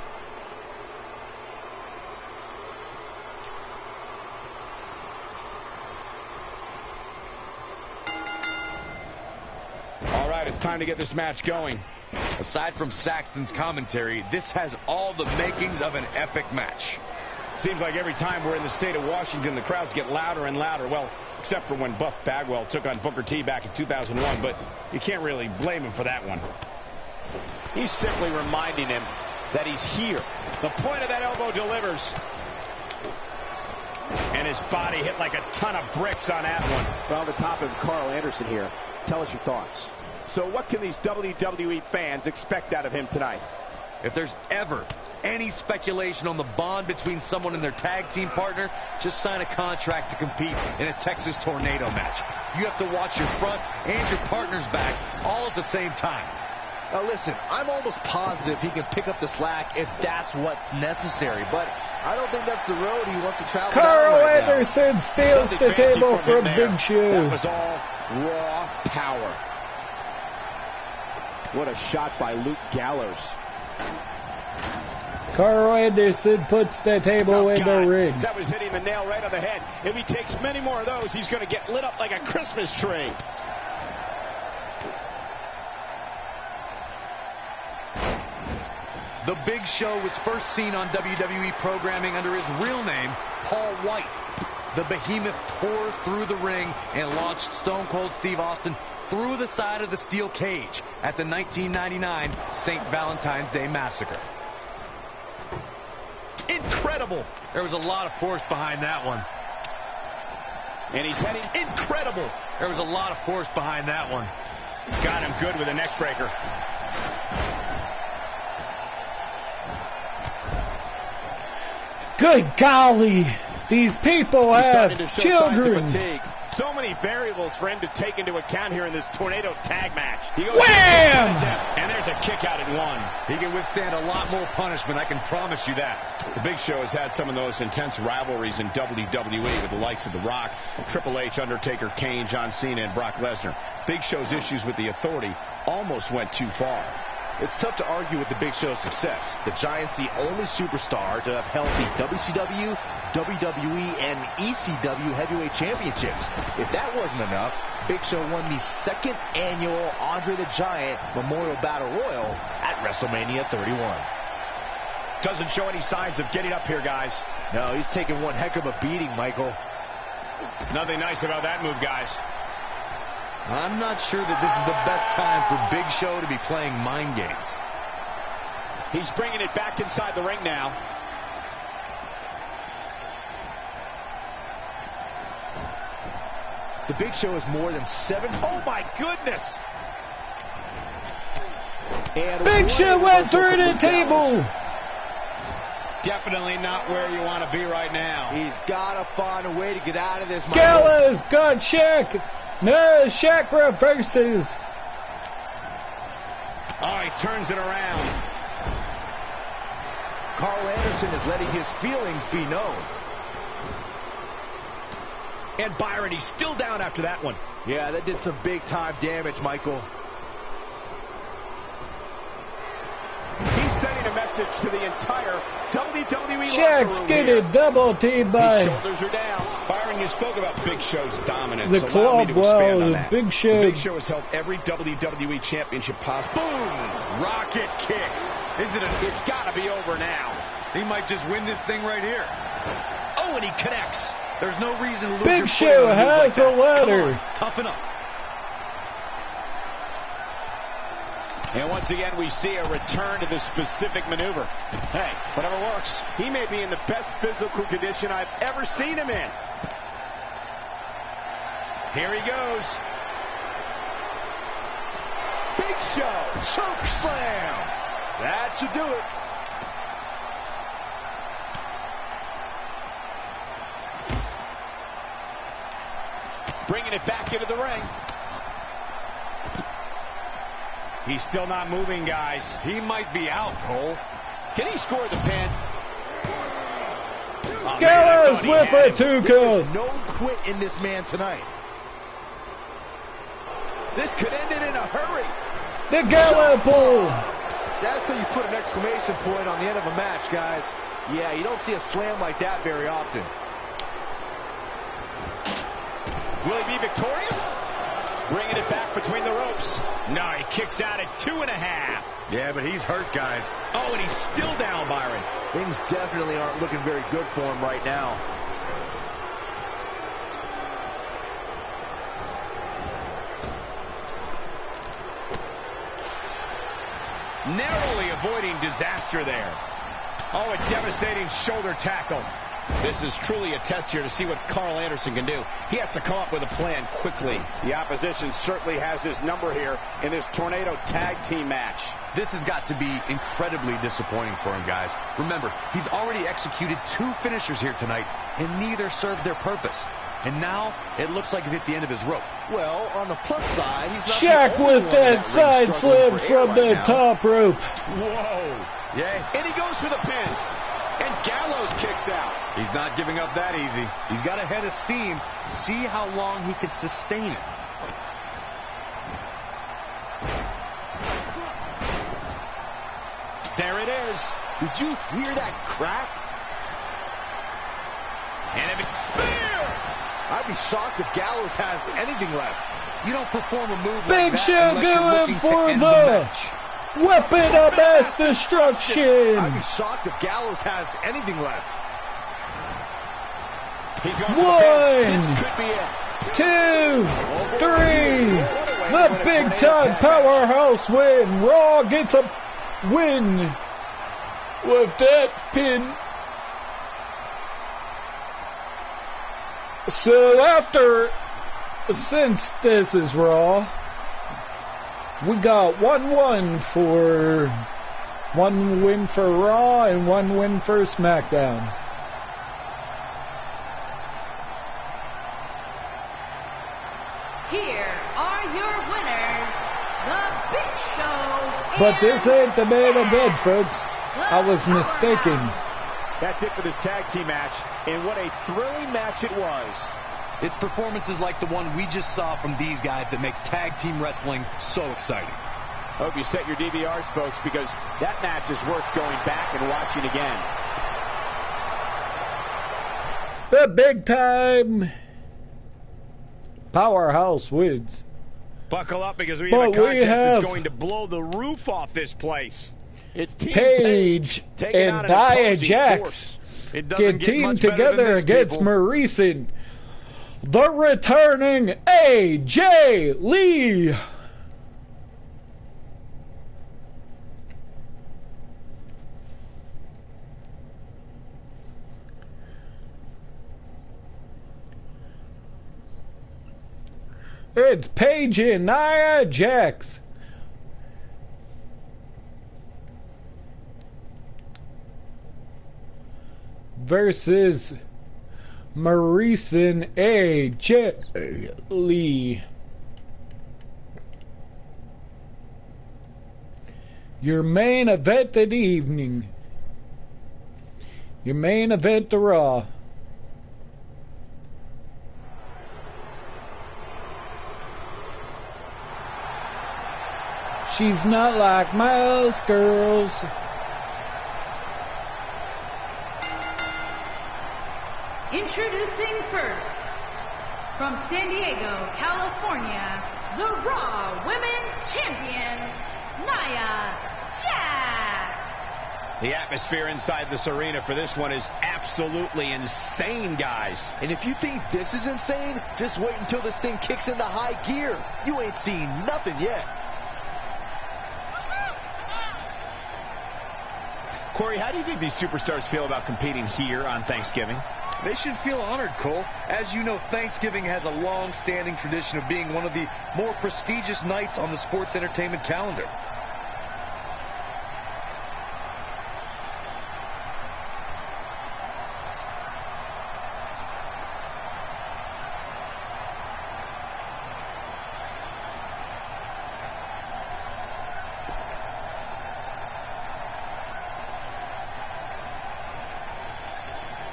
All right, it's time to get this match going. Aside from Saxton's commentary, this has all the makings of an epic match. Seems like every time we're in the state of Washington, the crowds get louder and louder. Well, except for when Buff Bagwell took on Booker T back in 2001, but you can't really blame him for that one. He's simply reminding him that he's here. The point of that elbow delivers. And his body hit like a ton of bricks on that one. Well, on the top of Carl Anderson here. Tell us your thoughts. So what can these WWE fans expect out of him tonight? If there's ever any speculation on the bond between someone and their tag team partner, just sign a contract to compete in a Texas Tornado match. You have to watch your front and your partner's back all at the same time. Now listen, I'm almost positive he can pick up the slack if that's what's necessary, but I don't think that's the road he wants to travel Carl down right Anderson now. steals the table from Big Show. That was all raw power. What a shot by Luke Gallows. Carl Anderson puts the table in the ring. That was hitting the nail right on the head. If he takes many more of those, he's going to get lit up like a Christmas tree. The Big Show was first seen on WWE programming under his real name, Paul White. The behemoth tore through the ring and launched Stone Cold Steve Austin through the side of the steel cage at the 1999 St. Valentine's Day Massacre. Incredible. There was a lot of force behind that one. And he's heading. Incredible. There was a lot of force behind that one. Got him good with a neck breaker. Good golly, these people have children. So many variables for him to take into account here in this tornado tag match. He goes Wham! And there's a kick out at one. He can withstand a lot more punishment, I can promise you that. The Big Show has had some of the most intense rivalries in WWE with the likes of The Rock, Triple H, Undertaker, Kane, John Cena, and Brock Lesnar. Big Show's issues with the Authority almost went too far. It's tough to argue with the Big Show's success. The Giant's the only superstar to have held the WCW, WWE, and ECW heavyweight championships. If that wasn't enough, Big Show won the second annual Andre the Giant Memorial Battle Royal at WrestleMania 31. Doesn't show any signs of getting up here, guys. No, he's taking one heck of a beating, Michael. Nothing nice about that move, guys. I'm not sure that this is the best time for Big Show to be playing mind games. He's bringing it back inside the ring now. The Big Show is more than 7. Oh, my goodness. And Big Show went through the table. Definitely not where you want to be right now. He's got to find a way to get out of this, Michael. Gallows got Shaq. No, Shaq reverses. Oh, he turns it around. Carl Anderson is letting his feelings be known. And Byron, he's still down after that one. Yeah, that did some big-time damage, Michael. He's sending a message to the entire WWE Shaq's locker room getting here. double teamed by His shoulders are down. Byron, you spoke about Big Show's dominance. the Allow me club. to expand Well, on the that. Big Show. The Big Show has held every WWE championship possible. Boom! Rocket kick. It's got to be over now. He might just win this thing right here. Oh, and he connects. There's no reason to lose Big your Show footing on a move has like a that. ladder. Come on, toughen up. And once again, we see a return to this specific maneuver. Hey, whatever works. He may be in the best physical condition I've ever seen him in. Here he goes. Big Show, choke slam. That should do it. Bringing it back into the ring. He's still not moving, guys. He might be out, Cole. Can he score the pin? Oh, man, I Gallows thought he with had a him. 2 There's count. no quit in this man tonight. This could end it in a hurry. The Gallows pull. That's how you put an exclamation point on the end of a match, guys. Yeah, you don't see a slam like that very often. Will he be victorious? Bringing it back between the ropes. No, he kicks out at 2.5. Yeah, but he's hurt, guys. Oh, and he's still down, Byron. Things definitely aren't looking very good for him right now. Narrowly avoiding disaster there. Oh, a devastating shoulder tackle. This is truly a test here to see what Carl Anderson can do. He has to come up with a plan quickly. The opposition certainly has his number here in this Tornado Tag Team match. This has got to be incredibly disappointing for him, guys. Remember, he's already executed 2 finishers here tonight, and neither served their purpose. And now, it looks like he's at the end of his rope. Well, on the plus side, he's not Shaq the only with one in that ring side struggling slip for air from right the now. top rope. Whoa. Yeah, And he goes for the pin. And Gallows kicks out. he's not giving up that easy. He's got a head of steam. See how long he can sustain it. There it is. Did you hear that crack? And if it's fair. I'd be shocked if Gallows has anything left. You don't perform a move Big like that Show unless you're going looking to for end the match. weapon of mass destruction. I'd be shocked if Gallows has anything left. He's going for the pin. One, This could be it. 2, 3. The big time powerhouse win. Raw gets a win with that pin. So since this is Raw, we got 1-1 for 1 win for Raw and 1 win for SmackDown. Here are your winners, the Big Show. But this and ain't the main event, folks. the I was mistaken. Powerhouse. That's it for this tag team match. And what a thrilling match it was. It's performances like the one we just saw from these guys that makes tag team wrestling so exciting. I hope you set your DVRs, folks, because that match is worth going back and watching again. The big time powerhouse wins. Buckle up because we But have a we contest have that's going to blow the roof off this place. It's Team Paige taking and out an Nia opposing Jax force. It doesn't get get teamed much better together than this, against people. Maurice, the returning AJ Lee. It's Paige and Nia Jax versus Maurice and AJ Lee. Your main event of the evening. Your main event of Raw. She's not like most girls. Introducing first, from San Diego, California, the Raw Women's Champion, Nia Jax. The atmosphere inside this arena for this one is absolutely insane, guys. And if you think this is insane, just wait until this thing kicks into high gear. You ain't seen nothing yet. Corey, how do you think these superstars feel about competing here on Thanksgiving? They should feel honored, Cole. As you know, Thanksgiving has a long-standing tradition of being one of the more prestigious nights on the sports entertainment calendar.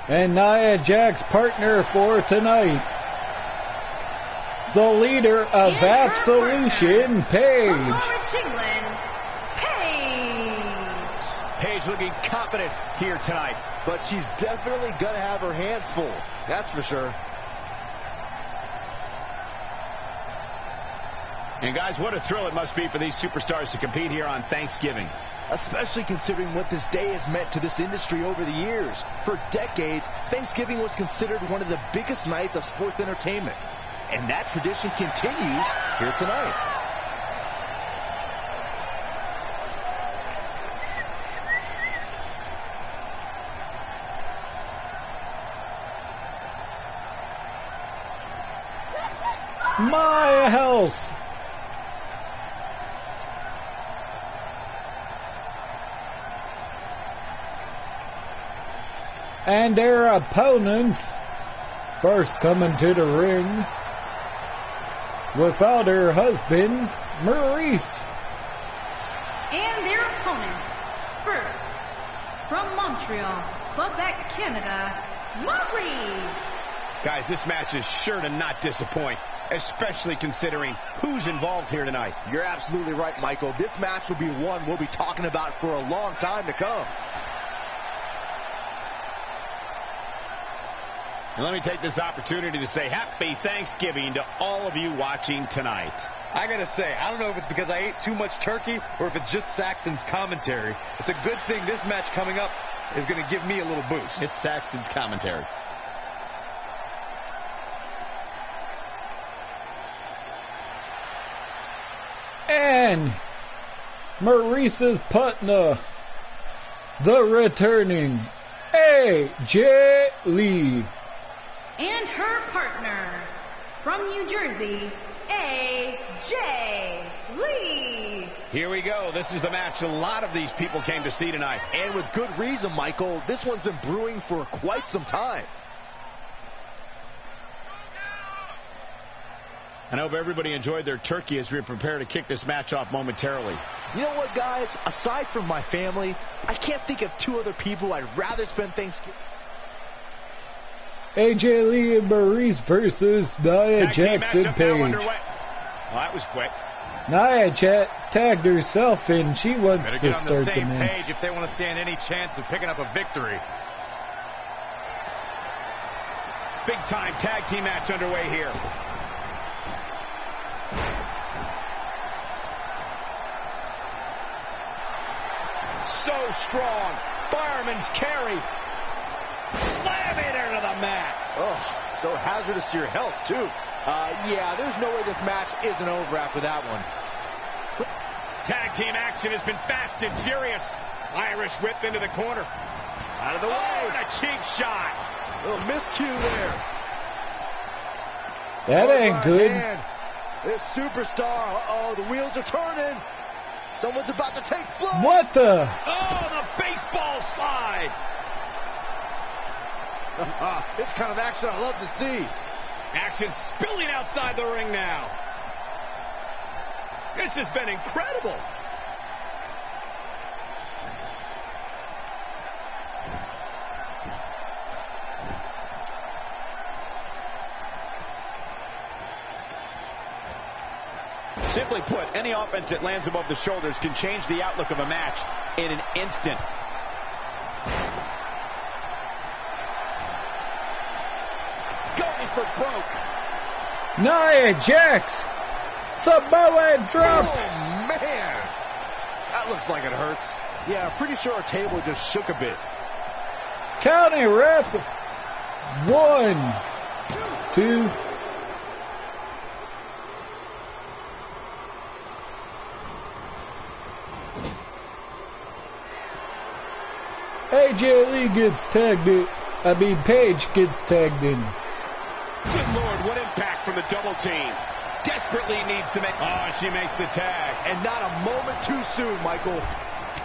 And Nia Jax's partner for tonight, the leader of Absolution, Paige. Paige looking confident here tonight. But she's definitely going to have her hands full. That's for sure. And guys, what a thrill it must be for these superstars to compete here on Thanksgiving. Especially considering what this day has meant to this industry over the years. For decades, Thanksgiving was considered one of the biggest nights of sports entertainment. And that tradition continues here tonight. My house. And their opponents first coming to the ring without her husband, Maurice. And their opponent, first, from Montreal, Quebec, Canada, Maurice. Guys, this match is sure to not disappoint, especially considering who's involved here tonight. You're absolutely right, Michael. This match will be one we'll be talking about for a long time to come. And let me take this opportunity to say happy Thanksgiving to all of you watching tonight. I gotta say, I don't know if it's because I ate too much turkey or if it's just Saxton's commentary. It's a good thing this match coming up is going to give me a little boost. It's Saxton's commentary. And Maurice's partner, the returning AJ Lee. And her partner, from New Jersey, AJ Lee. Here we go. This is the match a lot of these people came to see tonight. And with good reason, Michael. This one's been brewing for quite some time. I hope everybody enjoyed their turkey as we prepare to kick this match off momentarily. You know what, guys? Aside from my family, I can't think of two other people I'd rather spend Thanksgiving. AJ Lee and Maurice versus Nia Jax and Paige. Well, that was quick. Nia Jax tagged herself in. She wants to start the same match. page if they want to stand any chance of picking up a victory. Big time tag team match underway here. So strong. Fireman's carry. Slam it into the mat. Oh, so hazardous to your health, too. Yeah, there's no way this match isn't over after that one. Tag team action has been fast and furious. Irish whip into the corner. Out of the way. And a cheap shot. Little miscue there. That ain't good. Man. This superstar, the wheels are turning. Someone's about to take flight. What the? Oh, the baseball slide. This kind of action I love to see. Action spilling outside the ring now. This has been incredible. Simply put, any offense that lands above the shoulders can change the outlook of a match in an instant. Going for broke. Nia Jax. Samoa drop. Oh, man. That looks like it hurts. Yeah, I'm pretty sure our table just shook a bit. County ref. 1, 2. AJ Lee gets tagged in. Paige gets tagged in. Good Lord, what impact from the double team. Desperately needs to make... Oh, and she makes the tag. And not a moment too soon, Michael.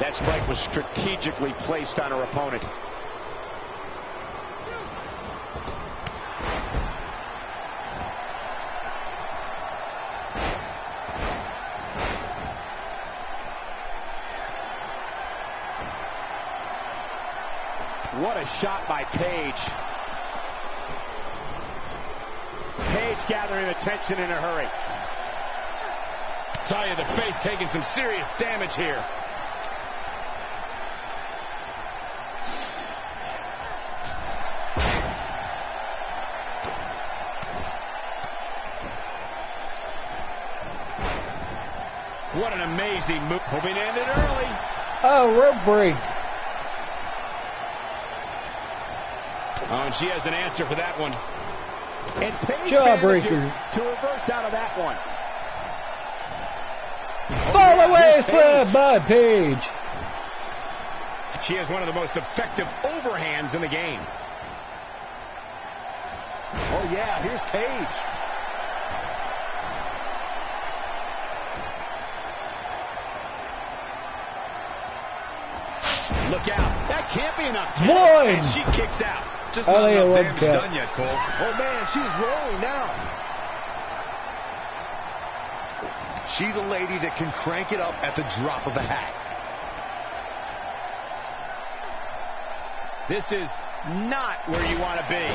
That strike was strategically placed on her opponent. What a shot by Paige. Paige gathering attention in a hurry. Tell you, the face taking some serious damage here. What an amazing move. Hoping to end it early. Oh, rope break. Oh, and she has an answer for that one. And Paige Jawbreaker. manages to reverse out of that one. Fall away slam by Paige. She has one of the most effective overhands in the game. Oh, yeah, here's Paige. Look out. That can't be enough. One. And she kicks out. Just Oh, not yeah, enough one damage count. done yet, Cole. Oh, man, she's rolling now. She's a lady that can crank it up at the drop of a hat. This is not where you want to be.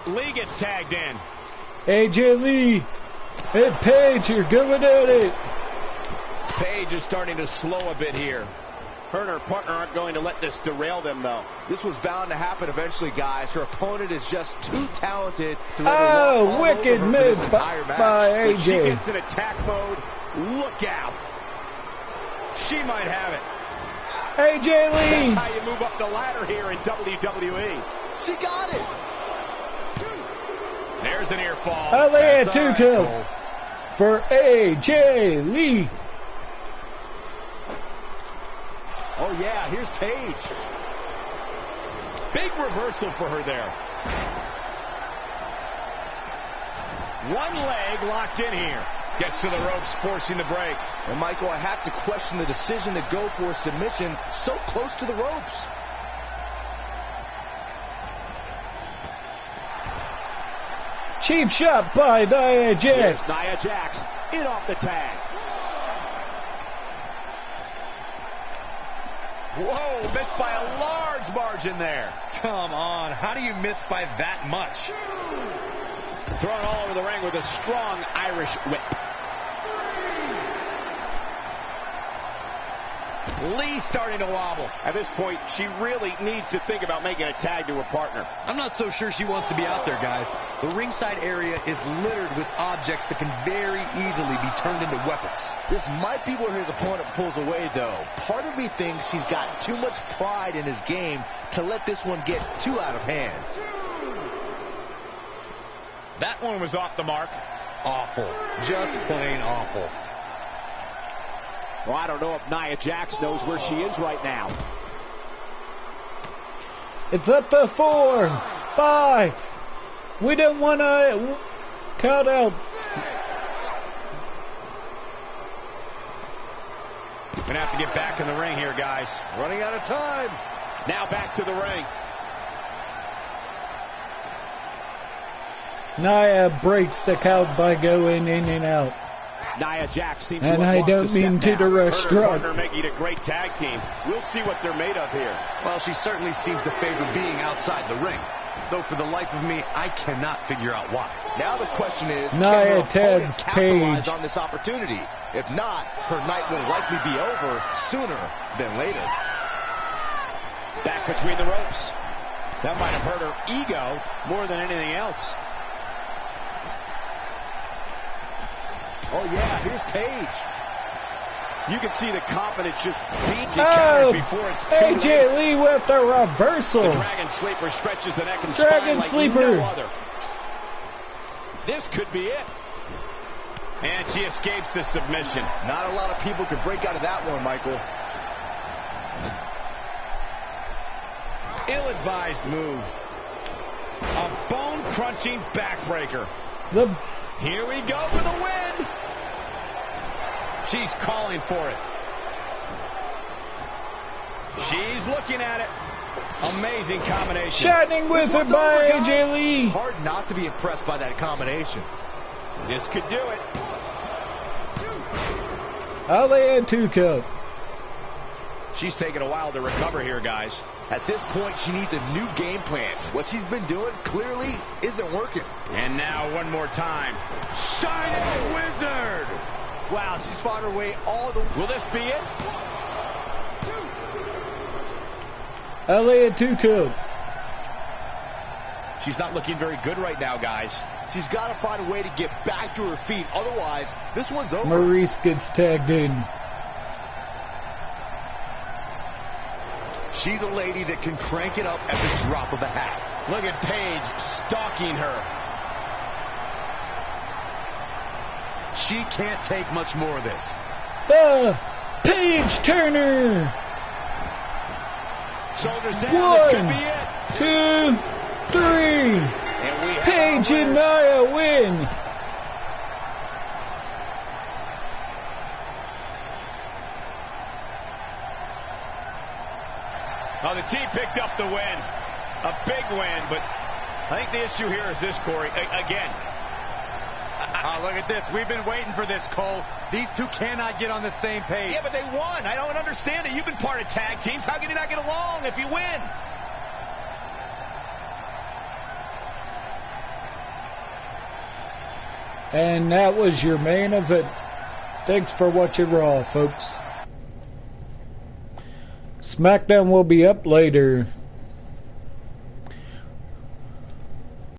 Lee gets tagged in. AJ Lee and Paige, you're going at it. Paige is starting to slow a bit here. Her and her partner aren't going to let this derail them, though. This was bound to happen eventually, guys. Her opponent is just too talented to let her walk all wicked over her for this move entire match. by When she AJ. gets in attack mode, look out. She might have it. AJ Lee. That's how you move up the ladder here in WWE. She got it. There's an ear fall. Only had That's 2 all right, kills Cole. for AJ Lee. Oh, yeah, here's Paige. Big reversal for her there. One leg locked in here. Gets to the ropes, forcing the break. And, Michael, I have to question the decision to go for a submission so close to the ropes. Cheap shot by Nia Jax. Here's Nia Jax in off the tag. Whoa, missed by a large margin there. Come on, how do you miss by that much? Thrown all over the ring with a strong Irish whip. Lee starting to wobble. At this point, she really needs to think about making a tag to her partner. I'm not so sure she wants to be out there, guys. The ringside area is littered with objects that can very easily be turned into weapons. This might be where his opponent pulls away, though. Part of me thinks he's got too much pride in his game to let this one get too out of hand. That one was off the mark. Awful. Just plain awful. Well, I don't know if Nia Jax knows where she is right now. It's up to 4, 5. We don't want to count out. Gonna have to get back in the ring here, guys. Running out of time. Now back to the ring. Nia breaks the count by going in and out. Nia Jax seems And to have I lost don't a step mean to now. the Her restaurant. partner making a great tag team. We'll see what they're made of here. Well, she certainly seems to favor being outside the ring. Though for the life of me, I cannot figure out why. Now the question is, can Nia her opponent Jax capitalize Page. on this opportunity? If not, her night will likely be over sooner than later. Back between the ropes. That might have hurt her ego more than anything else. Oh yeah, here's Paige. You can see the confidence just beat the counters before it's too late. AJ Lee with the reversal. The Dragon Sleeper stretches the neck and Dragon spine like Sleeper. no other. This could be it. And she escapes the submission. Not a lot of people could break out of that one, Michael. Ill-advised move. A bone-crunching backbreaker. Here we go for the win. She's calling for it. She's looking at it. Amazing combination. Shining Wizard by AJ Lee. Hard not to be impressed by that combination. This could do it. Oh, they had 2 count. She's taking a while to recover here, guys. At this point, she needs a new game plan. What she's been doing clearly isn't working. And now one more time. Shining Wizard. Wow, she's fought her way all the way. Will this be it? LA had 2 count. She's not looking very good right now, guys. She's got to find a way to get back to her feet. Otherwise, this one's over. Maurice gets tagged in. She's a lady that can crank it up at the drop of a hat. Look at Paige stalking her. She can't take much more of this. Paige Turner. Shoulders down, this could 1, be it. 2, 3. And we have Paige our and winners. Nia win. Oh, the team picked up the win. A big win, but I think the issue here is this, Corey. Again. Oh, look at this. We've been waiting for this, Cole. These two cannot get on the same page. Yeah, but they won. I don't understand it. You've been part of tag teams. How can you not get along if you win? And that was your main event. Thanks for watching Raw, folks. SmackDown will be up later.